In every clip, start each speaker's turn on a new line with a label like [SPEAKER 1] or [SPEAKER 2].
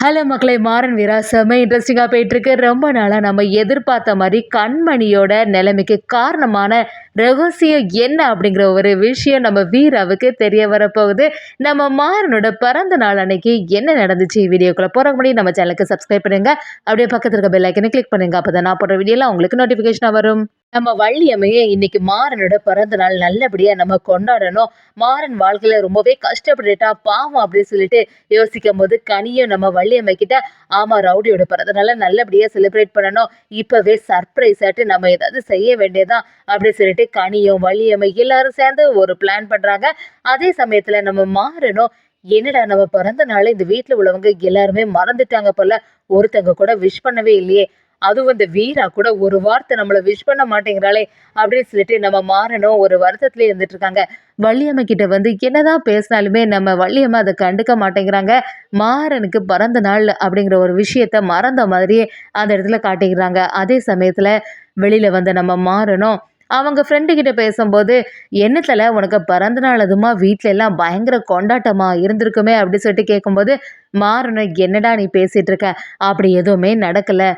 [SPEAKER 1] Hello மக்களே, மாறன் வீரா செம்ம இன்ட்ரெஸ்டிங்காக போயிட்டுருக்கு. ரொம்ப நாளாக நம்ம எதிர்பார்த்த மாதிரி கண்மணியோட நிலைமைக்கு காரணமான ரகசியம் என்ன அப்படிங்கிற ஒரு விஷயம் நம்ம வீராவுக்கு தெரிய வரப்போகுது. நம்ம மாறனோட பிறந்த நாள் அன்னைக்கு என்ன நடந்துச்சு வீடியோக்குள்ளே போகிற முன்னாடி நம்ம சேனலுக்கு சப்ஸ்கிரைப் பண்ணுங்க. அப்படியே பக்கத்தில் இருக்க பெல் ஐக்கனை கிளிக் பண்ணுங்க. அப்போ தான் நான் போடுற வீடியோலாம் உங்களுக்கு நோட்டிஃபிகேஷனாக வரும். நம்ம வள்ளியம்மையே இன்னைக்கு மாறனோட பிறந்த நாள் நல்லபடியா நம்ம கொண்டாடணும். மாறன் வாழ்க்கையில ரொம்பவே கஷ்டப்பட்டுட்டா பாவம் அப்படின்னு சொல்லிட்டு யோசிக்கும் போது கனியும் நம்ம வள்ளியம்மை கிட்ட, ஆமா ரவுடியோட பிறந்த நாளை நல்லபடியா செலிப்ரேட் பண்ணணும், இப்பவே சர்ப்ரைஸ் ஆட்டு நம்ம ஏதாவது செய்ய வேண்டியதான் அப்படின்னு சொல்லிட்டு கனியும் வள்ளியம்மை எல்லாரும் சேர்ந்து ஒரு பிளான் பண்றாங்க. அதே சமயத்துல நம்ம மாறனும், என்னடா நம்ம பிறந்த நாளை இந்த வீட்டுல உள்ளவங்க எல்லாருமே மறந்துட்டாங்க போல, ஒருத்தங்க கூட விஷ் பண்ணவே இல்லையே, அதுவும் இந்த வீரா கூட ஒரு வார்த்தை நம்மள விஷ் பண்ண மாட்டேங்கிறாளே அப்படின்னு சொல்லிட்டு நம்ம மாறனும் ஒரு வருத்தத்திலே இருந்துட்டு இருக்காங்க. வள்ளியம்மை கிட்ட வந்து என்னதான் பேசினாலுமே நம்ம வள்ளியம்மை அதை கண்டுக்க மாட்டேங்கிறாங்க. மாறனுக்கு பிறந்த நாள் அப்படிங்கிற ஒரு விஷயத்த மறந்த மாதிரியே அந்த இடத்துல காட்டிக்கிறாங்க. அதே சமயத்துல வெளியில வந்த நம்ம மாறனும் அவங்க ஃப்ரெண்டு கிட்ட பேசும்போது, என்னத்துல உனக்கு பிறந்த நாள் அதுமா வீட்ல எல்லாம் பயங்கர கொண்டாட்டமா இருந்திருக்குமே அப்படின்னு சொல்லிட்டு கேட்கும்போது, மாறனும் என்னடா நீ பேசிட்டு இருக்க, அப்படி எதுவுமே நடக்கல,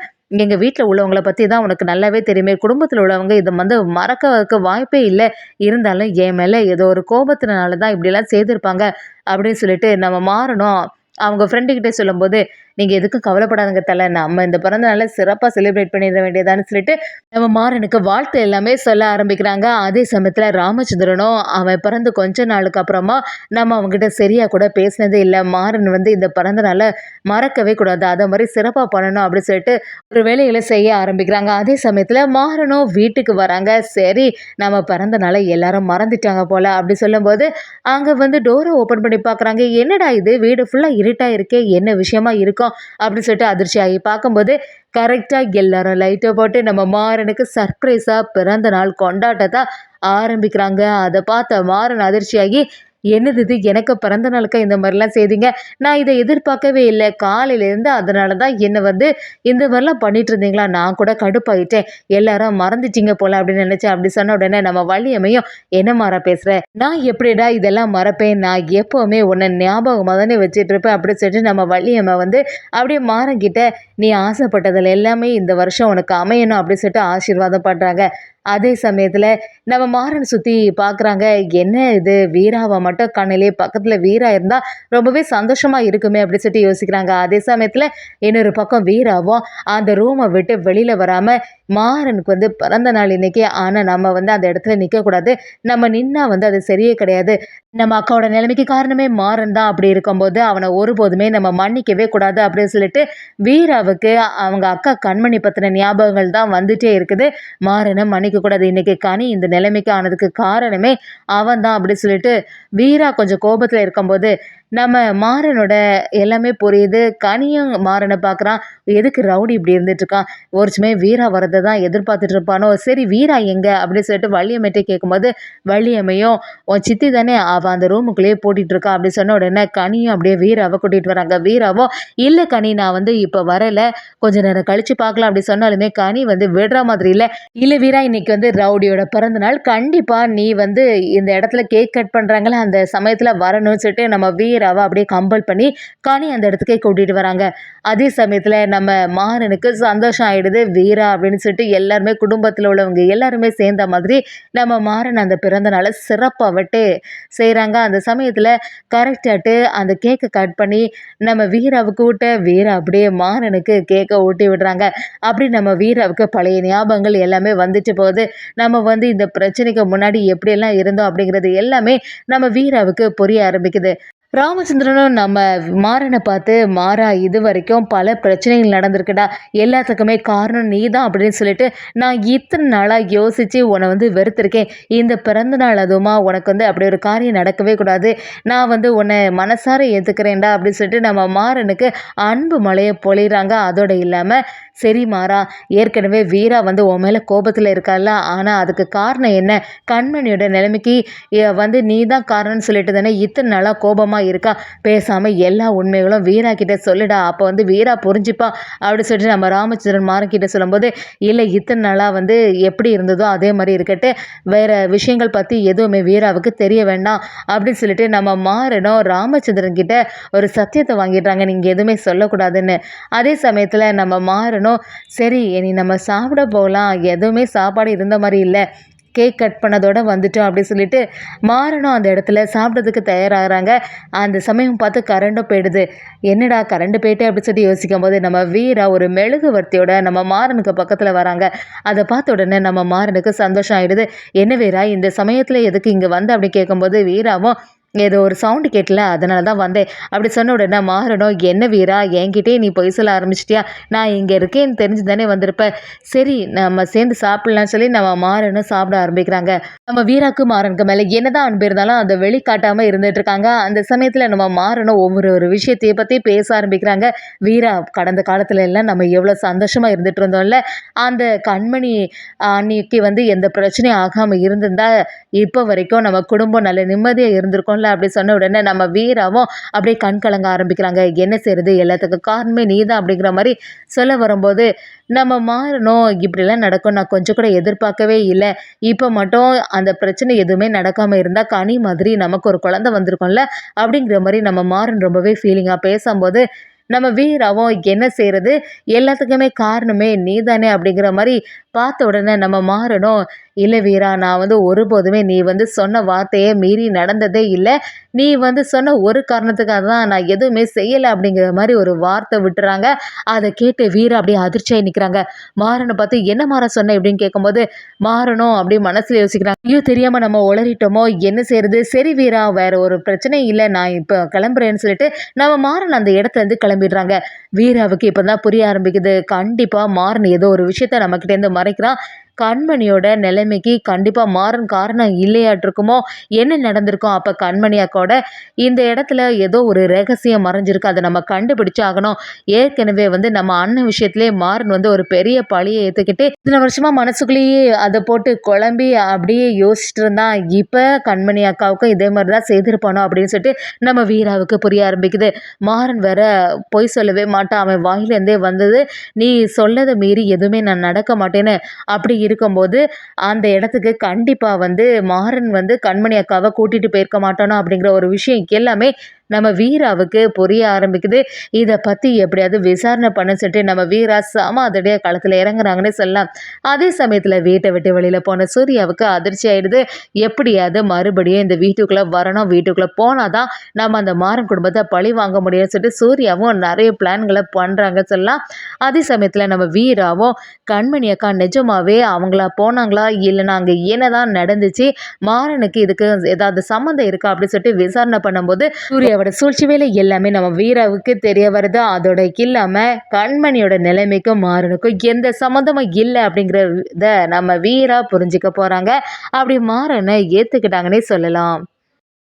[SPEAKER 1] எங்க வீட்ல உள்ளவங்கள பத்தி தான் உனக்கு நல்லாவே தெரியுமே. குடும்பத்துல உள்ளவங்க இத வந்து மறக்கறதுக்கு வாய்ப்பே இல்ல. இருந்தாலும் என் மேல ஏதோ ஒரு கோபத்தினால தான் இப்படிலாம் செய்திருப்பாங்க அப்படின்னு சொல்லிட்டு நம்ம மாறணும். அவங்க ஃப்ரெண்டு கிட்ட சொல்லும்போது, நீங்க எதுக்கும் கவலைப்படாதீங்க தல. நம்ம இந்த பிறந்த நாள சிறப்பா செலிப்ரேட் பண்ணிட வேண்டியதான்னு சொல்லிட்டு நம்ம மாறனுக்கு வாழ்த்து எல்லாமே சொல்ல ஆரம்பிக்கிறாங்க. அதே சமயத்துல ராமச்சந்திரனும் அவன் பிறந்து கொஞ்ச நாளுக்கு அப்புறமா நம்ம அவங்ககிட்ட சரியா கூட பேசினதே இல்ல. மாறன் வந்து இந்த பிறந்த நாள மறக்கவே கூடாது, அதை மாதிரி சிறப்பா பண்ணணும் அப்படின்னு சொல்லிட்டு ஒரு வேலைகளை செய்ய ஆரம்பிக்கிறாங்க. அதே சமயத்துல மாறனும் வீட்டுக்கு வராங்க. சரி, நம்ம பிறந்த நாளை எல்லாரும் மறந்துட்டாங்க போல அப்படி சொல்லும்போது, அங்க வந்து டோரை ஓபன் பண்ணி பாக்குறாங்க. என்னடா இது, வீடு ஃபுல்லா இருட்டா இருக்கே, என்ன விஷயமா இருக்கும் அப்படின்னு சொல்லிட்டு அதிர்ச்சி ஆகி பார்க்கும்போது, கரெக்டா எல்லாரும் லைட்டை போட்டு நம்ம மாறனுக்கு சர்ப்ரைஸா பிறந்த நாள் கொண்டாட்டத்தை ஆரம்பிக்கிறாங்க. அதை பார்த்த மாறன் அதிர்ச்சியாகி, என்னது இது, எனக்கு பிறந்த நாளுக்கா இந்த மாதிரிலாம் செய்தீங்க, நான் இதை எதிர்பார்க்கவே இல்லை, காலையிலேருந்து அதனால தான் என்னை வந்து இந்த மாதிரிலாம் பண்ணிட்டு இருந்தீங்களா, நான் கூட கடுப்பாயிட்டேன், எல்லாரும் மறந்துட்டீங்க போல அப்படின்னு நினைச்சேன் அப்படி சொன்ன உடனே நம்ம வள்ளியம்மையும், என்ன மாற பேசுற, நான் எப்படிடா இதெல்லாம் மறப்பேன், நான் எப்போவுமே உன்னை ஞாபகமாக தானே வச்சுட்டு இருப்பேன் அப்படின்னு சொல்லிட்டு நம்ம வள்ளியம்மை வந்து அப்படியே மாறங்கிட்ட, நீ ஆசைப்பட்டதில் எல்லாமே இந்த வருஷம் உனக்கு அமையணும் அப்படின்னு சொல்லிட்டு ஆசீர்வாதம் பண்ணுறாங்க. அதே சமயத்தில் நம்ம மாறன் சுற்றி பார்க்குறாங்க. என்ன இது, வீராவை மட்டும் கண்ணிலே பக்கத்தில் வீரா இருந்தால் ரொம்பவே சந்தோஷமாக இருக்குமே அப்படின்னு சொல்லிட்டு யோசிக்கிறாங்க. அதே சமயத்தில் இன்னொரு பக்கம் வீராவும் அந்த ரூமை விட்டு வெளியில் வராமல், மாறனுக்கு வந்து பிறந்த நாள் இன்னைக்கு, ஆனால் நம்ம வந்து அந்த இடத்துல நிற்கக்கூடாது, நம்ம நின்னா வந்து அது சரியே கிடையாது, நம்ம அக்காவோட நிலைமைக்கு காரணமே மாறன் தான், அப்படி இருக்கும்போது அவனை ஒருபோதுமே நம்ம மன்னிக்கவே கூடாது அப்படின்னு சொல்லிட்டு வீராவுக்கு அவங்க அக்கா கண்மணி பற்றின ஞாபகங்கள் தான் வந்துட்டே இருக்குது. மாறனை மன்னிக்க கூடாது, இன்னைக்கு கனி இந்த நிலைமைக்கு ஆனதுக்கு காரணமே அவன் தான் அப்படி சொல்லிட்டு வீரா கொஞ்சம் கோபத்தில் இருக்கும்போது, நம்ம மாறனோட எல்லாமே புரியுது. கனியும் மாறனை பார்க்குறான், எதுக்கு ரவுடி இப்படி இருந்துட்டு இருக்கான், ஒரு சமயம் வீரா வரதை தான் எதிர்பார்த்துட்டு இருப்பானோ, சரி வீரா எங்க அப்படின்னு சொல்லிட்டு வள்ளியம்மைட்டே கேட்கும்போது, வள்ளியம்மையும் உன் சித்தி தானே, அவள் அந்த ரூமுக்குள்ளேயே போட்டிட்டு இருக்கா அப்படி சொன்ன உடனே கனியும் அப்படியே வீராவை கூட்டிகிட்டு வராங்க. வீராவும், இல்லை கனி நான் வந்து இப்போ வரல, கொஞ்ச நேரம் கழிச்சு பார்க்கலாம் அப்படி சொன்னாலுமே கனி வந்து விடுற மாதிரி இல்லை. இல்லை வீரா, இன்னைக்கு வந்து ரவுடியோட பிறந்த நாள், கண்டிப்பாக நீ வந்து இந்த இடத்துல கேக் கட் பண்ணுறாங்களே அந்த சமயத்தில் வரணும்னு சொல்லிட்டு நம்ம வீராவை அப்படியே கம்பல் பண்ணி கனி அந்த இடத்துக்கே கூட்டிகிட்டு வராங்க. அதே சமயத்தில் நம்ம மாறனுக்கு சந்தோஷம் ஆகிடுது. வீரா அப்படின்னு சொல்லிட்டு எல்லாருமே குடும்பத்தில் உள்ளவங்க எல்லாருமே சேர்ந்த மாதிரி நம்ம மாறன் அந்த பிறந்த நாளை சிறப்பாக விட்டு செய்கிறாங்க. அந்த சமயத்தில் கரெக்டாட்டு அந்த கேக்கை கட் பண்ணி நம்ம வீராவுக்கு ஊட்ட, வீரா அப்படியே மாறனுக்கு கேக்கை ஊட்டி விடுறாங்க. அப்படி நம்ம வீராவுக்கு பழைய ஞாபகங்கள் எல்லாமே வந்துட்டு போகுது. நம்ம வந்து இந்த பிரச்சனைக்கு முன்னாடி எப்படியெல்லாம் இருந்தோம் அப்படிங்கிறது எல்லாமே நம்ம வீராவுக்கு புரிய ஆரம்பிக்குது. ராமச்சந்திரனும் நம்ம மாறனை பார்த்து, மாறா இது வரைக்கும் பல பிரச்சனைகள் நடந்திருக்குடா, எல்லாத்துக்குமே காரணம் நீ தான் அப்படின்னு சொல்லிட்டு நான் இத்தனை நாளாக யோசித்து உன்னை வந்து வெறுத்திருக்கேன், இந்த பிறந்த நாள் அதுவுமா உனக்கு வந்து அப்படி ஒரு காரியம் நடக்கவே கூடாது, நான் வந்து உன்னை மனசார ஏற்றுக்கிறேன்டா அப்படின்னு சொல்லிட்டு நம்ம மாறனுக்கு அன்பு மழையை பொழிகிறாங்க. அதோடு இல்லாமல், சரி மாறா, ஏற்கனவே வீரா வந்து உன் மேலே கோபத்தில் இருக்கால, ஆனால் அதுக்கு காரணம் என்ன, கண்மணியோட நிலைமைக்கு வந்து நீ தான் காரணம்னு சொல்லிட்டு தானே இத்தனை நாளாக கோபமாக இருக்கா, பேசாமல் எல்லா உண்மைகளும் வீரா கிட்ட சொல்லுடா, அப்போ வந்து வீரா புரிஞ்சுப்பா அப்படின்னு சொல்லிட்டு நம்ம ராமச்சந்திரன் மாறன் கிட்ட சொல்லும்போது, இல்லை இத்தனை நாளாக வந்து எப்படி இருந்ததோ அதே மாதிரி இருக்கட்டு, வேற விஷயங்கள் பற்றி எதுவுமே வீராவுக்கு தெரிய வேண்டாம் அப்படின்னு சொல்லிட்டு நம்ம மாறனும் ராமச்சந்திரன் கிட்ட ஒரு சத்தியத்தை வாங்கிடுறாங்க, நீங்கள் எதுவுமே சொல்லக்கூடாதுன்னு. அதே சமயத்தில் நம்ம மாறனும் சரி இனி நம்ம சாப்பிட போகலாம், எதுவுமே சாப்பாடு இருந்த மாதிரி இல்லை, கேக் கட் பண்ணதோட வந்துட்டோம் அப்படின்னு சொல்லிட்டு மாறனும் அந்த இடத்துல சாப்பிட்றதுக்கு தயாராகிறாங்க. அந்த சமயம் பார்த்து கரண்டும் போயிடுது. என்னடா கரண்ட் போயிட்டு அப்படின்னு சொல்லி யோசிக்கும் போது நம்ம வீரா ஒரு மெழுகுவர்த்தியோட நம்ம மாறனுக்கு பக்கத்தில் வராங்க. அதை பார்த்த உடனே நம்ம மாறனுக்கு சந்தோஷம் ஆயிடுது. என்ன வீரா இந்த சமயத்தில் எதுக்கு இங்கே வந்து அப்படி கேட்கும்போது வீராவும் ஏதோ ஒரு சவுண்டு கேட்கல அதனால தான் வந்தேன் அப்படி சொன்ன உடனே மாறனும் என்ன வீரா என்கிட்டே நீ பொய் சொல்ல ஆரம்பிச்சிட்டியா, நான் இங்கே இருக்கேன்னு தெரிஞ்சு தானே வந்திருப்பேன், சரி நம்ம சேர்ந்து சாப்பிட்லான்னு சொல்லி நம்ம மாறனும் சாப்பிட ஆரம்பிக்கிறாங்க. நம்ம வீராக்கு மாறனுக்கு மேலே என்னதான் அன்பு இருந்தாலும் அதை வெளிக்காட்டாமல் இருந்துட்டு இருக்காங்க. அந்த சமயத்தில் நம்ம மாறனும் ஒரு விஷயத்தைய பற்றி பேச ஆரம்பிக்கிறாங்க. வீரா கடந்த காலத்துல எல்லாம் நம்ம எவ்வளோ சந்தோஷமாக இருந்துட்டு இருந்தோம்ல, அந்த கண்மணி அன்னைக்கு வந்து எந்த பிரச்சனையும் ஆகாமல் இருந்திருந்தா இப்போ வரைக்கும் நம்ம குடும்பம் நல்ல நிம்மதியாக இருந்திருக்கோம்ல அப்படி சொன்ன உடனே நம்ம வீராவும் அப்படியே கண் கலங்க ஆரம்பிக்கிறாங்க. என்ன செய்யறது, எல்லாத்துக்கும் காரணமே நீதான் அப்படிங்கிற மாதிரி சொல்ல வரும்போது நம்ம மாறணும் இப்படிலாம் நடக்கும் நான் கொஞ்சம் கூட எதிர்பார்க்கவே இல்லை, இப்போ மட்டும் அந்த பிரச்சனை எதுவுமே நடக்காமல் இருந்தால் கனி மாதிரி நமக்கு ஒரு குழந்தை வந்திருக்கும்ல அப்படிங்கிற மாதிரி நம்ம மாறன் ரொம்பவே ஃபீலிங்காக பேசும்போது நம்ம வீராவும் என்ன செய்யறது, எல்லாத்துக்குமே காரணமே நீதானே அப்படிங்கிற மாதிரி பார்த்த உடனே நம்ம மாறணும் இல்லை வீரா நான் வந்து ஒருபோதுமே நீ வந்து சொன்ன வார்த்தையை மீறி நடந்ததே இல்லை, நீ வந்து சொன்ன ஒரு காரணத்துக்காக தான் நான் எதுவுமே செய்யலை அப்படிங்கிற மாதிரி ஒரு வார்த்தை விட்டுறாங்க. அதை கேட்டு வீரா அப்படியே அதிர்ச்சியாகி நிற்கிறாங்க. மாறனை பார்த்து என்ன மாற சொன்ன அப்படின்னு கேட்கும்போது மாறணும் அப்படி மனசில் யோசிக்கிறாங்க. ஐயோ தெரியாமல் நம்ம உளறிட்டோமோ, என்ன செய்யறது, சரி வீரா வேற ஒரு பிரச்சனையும் இல்லை நான் இப்போ கிளம்புறேன்னு சொல்லிட்டு நம்ம மாறன் அந்த இடத்துல இருந்து கிளம்பிடுறாங்க. வீராவுக்கு இப்போ தான் புரிய ஆரம்பிக்குது, கண்டிப்பாக மாறன் ஏதோ ஒரு விஷயத்த நம்மக்கிட்டேருந்து மறைக்கிறான், கண்மணியோட நிலைமைக்கு கண்டிப்பாக மாறன் காரணம் இல்லையாட்டிருக்குமோ, என்ன நடந்திருக்கும், அப்போ கண்மணி அக்காவோட இந்த இடத்துல ஏதோ ஒரு ரகசியம் மறைஞ்சிருக்கு, அதை நம்ம கண்டுபிடிச்சு ஆகணும். ஏற்கனவே வந்து நம்ம அண்ணன் விஷயத்திலே மாறன் வந்து ஒரு பெரிய பழியை ஏற்றுக்கிட்டு இத்தனை வருஷமா மனசுக்குள்ளேயே அதை போட்டு குழம்பி அப்படியே யோசிச்சுட்டு இருந்தான். இப்போ கண்மணி அக்காவுக்கும் இதே மாதிரி தான் செய்திருப்பானோ அப்படின்னு சொல்லிட்டு நம்ம வீராவுக்கு புரிய ஆரம்பிக்குது. மாறன் வேற பொய் சொல்லவே மாட்டான், அவன் வாயிலேருந்தே வந்தது நீ சொல்லதை மீறி எதுவுமே நான் நடக்க மாட்டேன்னு. அப்படி இருக்கும்போது அந்த இடத்துக்கு கண்டிப்பாக வந்து மாறன் வந்து கண்மணி அக்காவை கூட்டிகிட்டு போயிருக்க மாட்டானோ அப்படிங்கிற ஒரு விஷயம் எல்லாமே நம்ம வீராவுக்கு புரிய ஆரம்பிக்குது. இதை பற்றி எப்படியாவது விசாரணை பண்ண சொல்லிட்டு நம்ம வீரா அதோடைய களத்தில் இறங்குறாங்கன்னு சொல்லலாம். அதே சமயத்தில் வீட்டை விட்டு வெளியில் போன சூர்யாவுக்கு அதிர்ச்சி ஆயிடுது. எப்படியாவது மறுபடியும் இந்த வீட்டுக்குள்ளே வரணும், வீட்டுக்குள்ளே போனால் தான் நம்ம அந்த மாறன் குடும்பத்தை பழி வாங்க முடியும்னு சொல்லிட்டு சூர்யாவும் நிறைய பிளான்களை பண்ணுறாங்க சொல்லலாம். அதே சமயத்தில் நம்ம வீராவும் கண்மணி அக்கா நிஜமாவே அவங்களா போனாங்களா, இல்லைன்னா அங்கே என்னதான் நடந்துச்சு, மாறனுக்கு இதுக்கு ஏதாவது சம்மந்தம் இருக்கா அப்படின்னு சொல்லிட்டு விசாரணை பண்ணும்போது சூர்யாவோட சூழ்ச்சி வேலை எல்லாமே நம்ம வீராவுக்கு தெரிய வருது. அதோட இல்லாமல் கண்மணியோட நிலைமைக்கும் மாறனுக்கும் எந்த சம்மந்தமும் இல்லை அப்படிங்கிறத நம்ம வீரா புரிஞ்சுக்க போகிறாங்க. அப்படி மாறனை ஏற்றுக்கிட்டாங்கன்னே சொல்லலாம்.